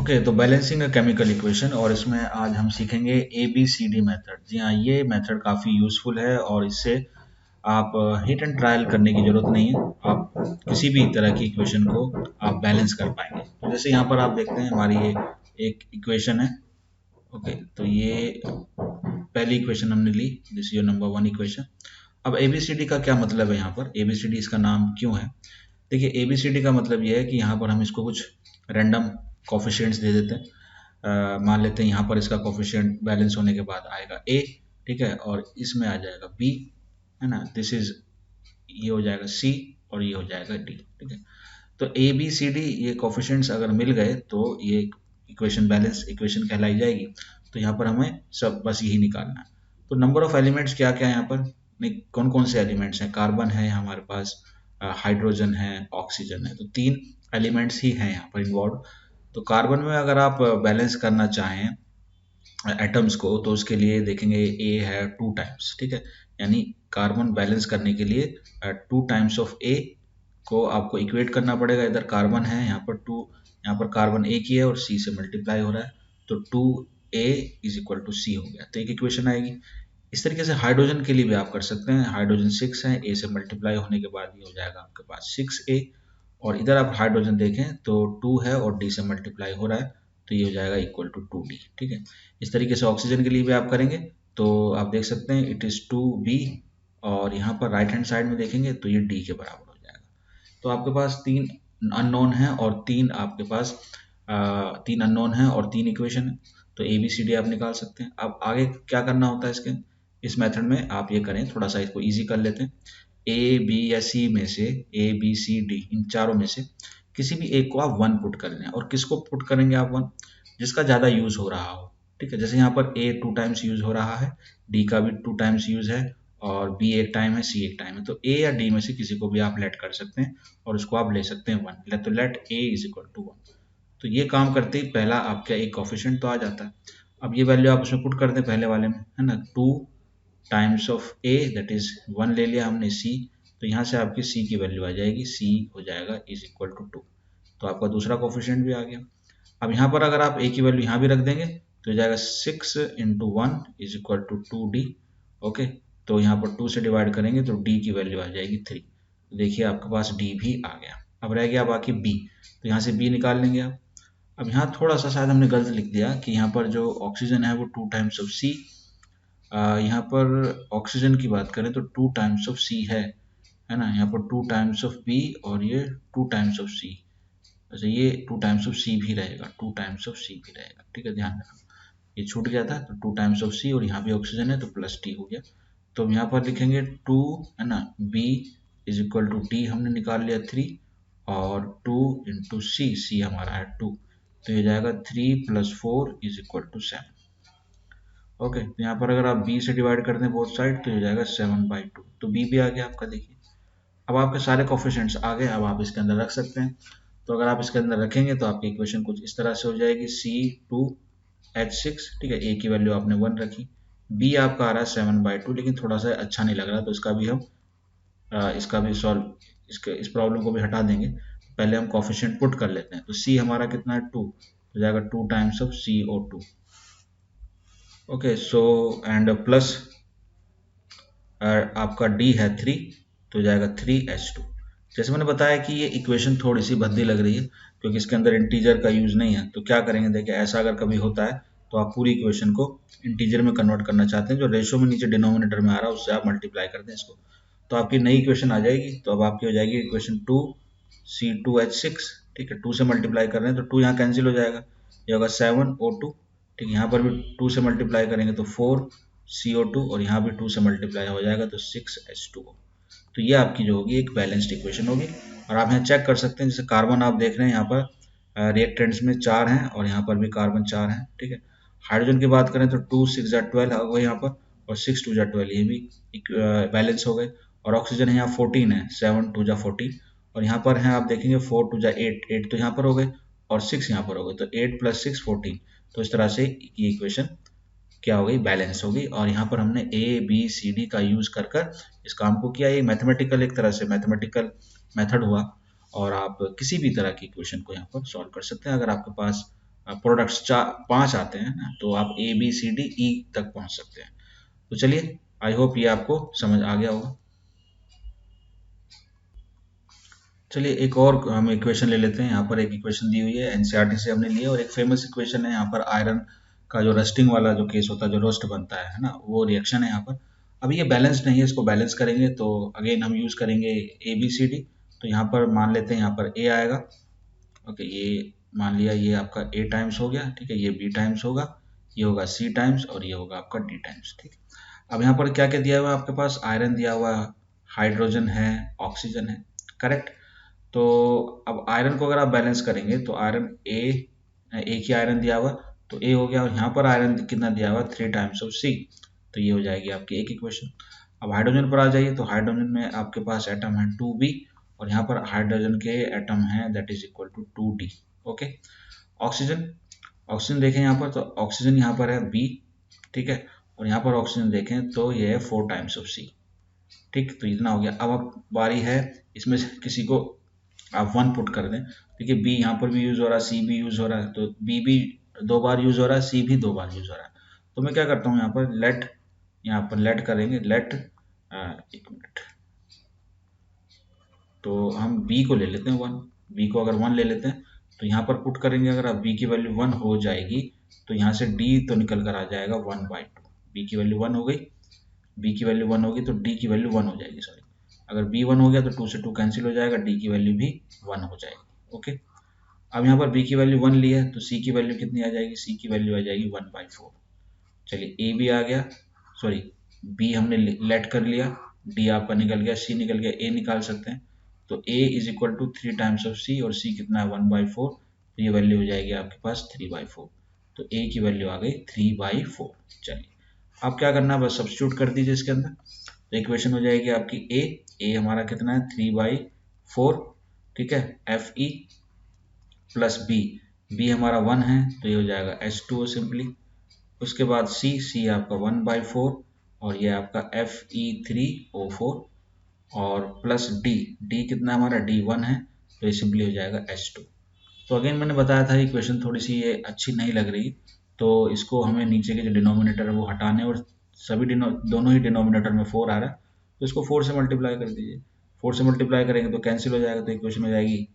Okay, तो balancing a chemical equation और इसमें आज हम सीखेंगे ABCD मेथड। जी हाँ, ये मेथड काफ़ी यूज़फुल है और इससे आप हिट एंड ट्रायल करने की ज़रूरत नहीं है। आप किसी भी तरह की इक्वेशन को आप बैलेंस कर पाएंगे। तो जैसे यहाँ पर आप देखते हैं हमारी ये एक इक्वेशन है। ओके, तो ये पहली इक्वेशन हमने ली, this is your number 1 equation. अब ABCD का क्या मतलब है? यहाँ पर ABCD इसका नाम क्यों है? देखिए, ABCD का मतलब ये है कि यहाँ पर हम इसको कुछ रैंडम कोफिशिएंट्स दे देते हैं। मान लेते हैं यहाँ पर इसका कोफिशिएंट बैलेंस होने के बाद आएगा A, ठीक है, और इसमें आ जाएगा B, है ना, दिस इज, ये हो जाएगा C और ये हो जाएगा D, ठीक है। तो ABCD ये कोफिशिएंट्स अगर मिल गए तो ये इक्वेशन बैलेंस इक्वेशन कहलाई जाएगी। तो यहाँ पर हमें सब बस यही निकालना है। तो नंबर ऑफ एलिमेंट्स क्या क्या है यहाँ पर, नहीं कौन कौन से एलिमेंट्स हैं? कार्बन है हमारे पास, हाइड्रोजन है, ऑक्सीजन है, तो 3 एलिमेंट्स ही हैं यहाँ पर इन्वॉल्व। तो कार्बन में अगर आप बैलेंस करना चाहें एटम्स को तो उसके लिए देखेंगे ए है 2 टाइम्स, ठीक है, यानी कार्बन बैलेंस करने के लिए 2 टाइम्स ऑफ ए को आपको इक्वेट करना पड़ेगा। इधर कार्बन है यहाँ पर 2, यहाँ पर कार्बन एक ही है और सी से मल्टीप्लाई हो रहा है, तो 2A इज इक्वल टू सी हो गया, तो एक इक्वेशन आएगी। इस तरीके से हाइड्रोजन के लिए भी आप कर सकते हैं। हाइड्रोजन 6 है, ए से मल्टीप्लाई होने के बाद ये हो जाएगा आपके पास 6A, और इधर आप हाइड्रोजन देखें तो 2 है और डी से मल्टीप्लाई हो रहा है, तो ये हो जाएगा इक्वल टू 2D, ठीक है। इस तरीके से ऑक्सीजन के लिए भी आप करेंगे तो आप देख सकते हैं इट इज़ 2B, और यहाँ पर राइट हैंड साइड में देखेंगे तो ये D के बराबर हो जाएगा। तो आपके पास 3 अननोन है और 3 आपके पास 3 अननोन है और 3 इक्वेशन है, तो ABCD आप निकाल सकते हैं। अब आगे क्या करना होता है इसके, इस मेथड में आप ये करें, थोड़ा सा इसको ईजी कर लेते हैं। A B या C में से, ABCD इन चारों में से किसी भी एक को आप 1 पुट कर लें। और किसको पुट करेंगे आप 1? जिसका ज़्यादा यूज़ हो रहा हो, ठीक है। जैसे यहाँ पर A 2 टाइम्स यूज़ हो रहा है, D का भी 2 टाइम्स यूज़ है, और B एक टाइम है, C एक टाइम है, तो A या D में से किसी को भी आप लेट कर सकते हैं और उसको आप ले सकते हैं 1, तो let A is equal to 1। तो ये काम करते ही पहला आपका एक कोफिशिएंट तो आ जाता है। अब ये वैल्यू आप उसमें पुट कर दें पहले वाले में, है ना, 2 times of A that is 1 ले लिया हमने C, तो यहाँ से आपकी C की वैल्यू आ जाएगी, C हो जाएगा इज इक्वल टू 2, तो आपका दूसरा कोफिशिएंट भी आ गया। अब यहाँ पर अगर आप A की वैल्यू यहाँ भी रख देंगे तो हो जाएगा 6 into 1 is equal to 2D। Okay, तो यहाँ पर 2 से डिवाइड करेंगे तो D की वैल्यू आ जाएगी 3। तो देखिए आपके पास D भी आ गया। अब रह गया बाकी B, तो यहाँ से B निकाल लेंगे आप। अब यहाँ थोड़ा सा शायद हमने गलत लिख दिया कि यहाँ पर जो ऑक्सीजन है वो 2 टाइम्स ऑफ C, यहाँ पर ऑक्सीजन की बात करें तो 2 टाइम्स ऑफ C है ना, यहाँ पर 2 टाइम्स ऑफ B और ये 2 टाइम्स ऑफ C, अच्छा ये 2 टाइम्स ऑफ C भी रहेगा, 2 टाइम्स ऑफ C भी रहेगा, ठीक है, ध्यान रखना ये छूट गया था, तो 2 टाइम्स ऑफ C और यहाँ भी ऑक्सीजन है तो प्लस T हो गया। तो हम यहाँ पर लिखेंगे 2, है ना, B is equal to D हमने निकाल लिया 3, और 2 इंटू C हमारा है 2, तो ये जाएगा 3 plus 4 is equal to 7। Okay, तो यहाँ पर अगर आप B से डिवाइड कर दें बोथ साइड तो ये जाएगा 7/2, तो B भी आ गया आपका। देखिए अब आपके सारे कोफिशिएंट्स आ गए, अब आप इसके अंदर रख सकते हैं। तो अगर आप इसके अंदर रखेंगे तो आपकी इक्वेशन कुछ इस तरह से हो जाएगी, C2H6, ठीक है, A की वैल्यू आपने 1 रखी, B आपका आ रहा है 7/2, लेकिन थोड़ा सा अच्छा नहीं लग रहा, तो इसका भी हम इसका भी सॉल्व, इस प्रॉब्लम को भी हटा देंगे। पहले हम कोफिशिएंट पुट कर लेते हैं, तो C हमारा कितना है 2, तो जाएगा 2 times of CO2। Okay, so and plus आपका D है 3, तो जाएगा 3H2। जैसे मैंने बताया कि ये इक्वेशन थोड़ी सी भद्दी लग रही है क्योंकि इसके अंदर इंटीजर का यूज नहीं है, तो क्या करेंगे, देखिए ऐसा अगर कभी होता है तो आप पूरी इक्वेशन को इंटीजर में कन्वर्ट करना चाहते हैं, जो रेशो में नीचे डिनोमिनेटर में आ रहा है उससे आप मल्टीप्लाई कर दें इसको, तो आपकी नई इक्वेशन आ जाएगी। तो अब आपकी हो जाएगी इक्वेशन 2C2H6, ठीक है, 2 से मल्टीप्लाई कर रहे हैं तो 2 यहाँ कैंसिल हो जाएगा, ये होगा 7O2, ठीक है, यहाँ पर भी 2 से मल्टीप्लाई करेंगे तो 4CO2, और यहाँ भी 2 से मल्टीप्लाई हो जाएगा तो 6H2O। तो ये आपकी जो होगी एक बैलेंस्ड इक्वेशन होगी। और आप यहाँ चेक कर सकते हैं, जैसे कार्बन आप देख रहे हैं यहाँ पर रिएक्टेंट्स में 4 हैं और यहाँ पर भी कार्बन 4 हैं, ठीक है। हाइड्रोजन की बात करें तो 2 6 12 हो गए यहाँ पर, और 6 2 12, ये भी बैलेंस हो गए। और ऑक्सीजन है यहाँ 14 है, 7 2 14, और यहाँ पर है आप देखेंगे 4 2 8 8, तो यहाँ पर हो गए, और 6 यहाँ पर हो गए, तो 8 + 6 14। तो इस तरह से ये इक्वेशन क्या हो गई, बैलेंस होगी। और यहाँ पर हमने ABCD का यूज कर कर इस काम को किया। ये मैथमेटिकल, एक तरह से मैथमेटिकल मेथड हुआ, और आप किसी भी तरह की इक्वेशन को यहाँ पर सॉल्व कर सकते हैं अगर आपके पास प्रोडक्ट्स 5 आते हैं ना, तो आप A B C D E तक पहुंच सकते हैं। तो चलिए, आई होप ये आपको समझ आ गया होगा। चलिए एक और हम इक्वेशन ले लेते हैं। यहाँ पर एक इक्वेशन दी हुई है, एनसीईआरटी से हमने लिया, और एक फेमस इक्वेशन है यहाँ पर, आयरन का जो रस्टिंग वाला जो केस होता है, जो रोस्ट बनता है ना, वो रिएक्शन है यहाँ पर। अभी ये बैलेंस नहीं है, इसको बैलेंस करेंगे तो अगेन हम यूज करेंगे ए बी सी डी। तो यहाँ पर मान लेते हैं यहाँ पर ए आएगा। ओके, ये मान लिया, ये आपका ए टाइम्स हो गया, ठीक है, ये बी टाइम्स होगा, ये होगा सी टाइम्स, और ये होगा आपका डी टाइम्स, ठीक है। अब यहाँ पर क्या क्या दिया हुआ है आपके पास, आयरन दिया हुआ है, हाइड्रोजन है, ऑक्सीजन है, करेक्ट। तो अब आयरन को अगर आप बैलेंस करेंगे तो आयरन ए, एक ही आयरन दिया हुआ, तो ए हो गया, और यहाँ पर आयरन कितना दिया हुआ, 3 टाइम्स ऑफ सी, तो ये हो जाएगी आपकी एक इक्वेशन। अब हाइड्रोजन पर आ जाइए, तो हाइड्रोजन में आपके पास एटम है 2b, और यहाँ पर हाइड्रोजन के एटम है that is equal to 2d। Okay, oxygen, oxygen देखें यहाँ पर, तो ऑक्सीजन यहाँ पर है बी, ठीक है, और यहाँ पर ऑक्सीजन देखें तो ये है 4 टाइम्स ऑफ सी, ठीक। तो इतना हो गया। अब बारी है इसमें से किसी को आप 1 पुट कर दें। देखिए बी यहाँ पर भी यूज हो रहा है, सी भी यूज हो रहा है, तो बी भी 2 बार यूज हो रहा है, सी भी 2 बार यूज हो रहा है। तो मैं क्या करता हूँ यहाँ पर लेट, यहाँ पर लेट करेंगे, लेट, एक मिनट, तो हम बी को ले लेते हैं 1, बी को अगर 1 ले लेते हैं तो यहाँ पर पुट करेंगे, अगर आप बी की वैल्यू 1 हो जाएगी तो यहाँ से डी तो निकल कर आ जाएगा 1/2। बी की वैल्यू 1 हो गई, बी की वैल्यू 1 होगी तो डी की वैल्यू 1 हो जाएगी, सॉरी। अगर बी 1 हो गया तो 2 से 2 कैंसिल हो जाएगा, डी की वैल्यू भी 1 हो जाएगी। ओके, अब यहाँ पर बी की वैल्यू 1 ली है, तो सी की वैल्यू कितनी आ जाएगी, सी की वैल्यू आ जाएगी 1/4। चलिए ए भी आ गया, सॉरी, बी हमने लेट कर लिया, डी आपका निकल गया, सी निकल गया, ए निकाल सकते हैं। तो A is equal to 3 times of C, और सी कितना है 1/4, तो ये वैल्यू हो जाएगी आपके पास 3/4। तो ए की वैल्यू आ गई 3/4। चलिए, अब क्या करना है, बस सब्स्टिट्यूट कर दीजिए इसके अंदर, तो इक्वेशन हो जाएगी आपकी ए हमारा कितना है 3/4, ठीक है, F E plus B, B हमारा 1 है तो ये हो जाएगा H2O सिंपली। उसके बाद सी आपका 1/4, और ये आपका Fe3O4, और प्लस डी कितना हमारा D1 है, तो ये सिंपली हो जाएगा H2। तो अगेन मैंने बताया था इक्वेशन थोड़ी सी ये अच्छी नहीं लग रही, तो इसको हमें नीचे के जो डिनोमिनेटर है वो हटाने, और सभी दोनों ही डिनोमिनेटर में 4 आ रहा है, तो इसको 4 से मल्टीप्लाई कर दीजिए। 4 से मल्टीप्लाई करेंगे तो कैंसिल हो जाएगा, तो इक्वेशन हो जाएगी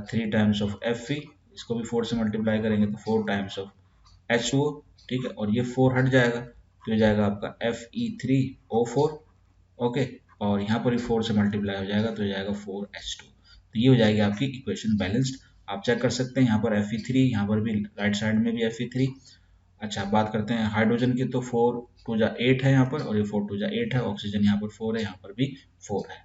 3 टाइम्स ऑफ Fe, इसको भी 4 से मल्टीप्लाई करेंगे तो 4 टाइम्स ऑफ H2O, ठीक है, और ये 4 हट जाएगा तो हो जाएगा आपका Fe3O4। ओके, और यहाँ पर भी 4 से मल्टीप्लाई हो जाएगा तो हो जाएगा 4H2। तो ये हो जाएगी आपकी इक्वेशन बैलेंस्ड। आप चेक कर सकते हैं यहाँ पर Fe3, यहाँ पर भी राइट साइड में भी Fe3। अच्छा, बात करते हैं हाइड्रोजन की, तो 4 2 जा 8 है यहाँ पर, और ये 4 2 जा 8 है, ऑक्सीजन यहाँ पर 4 है, यहाँ पर भी 4 है।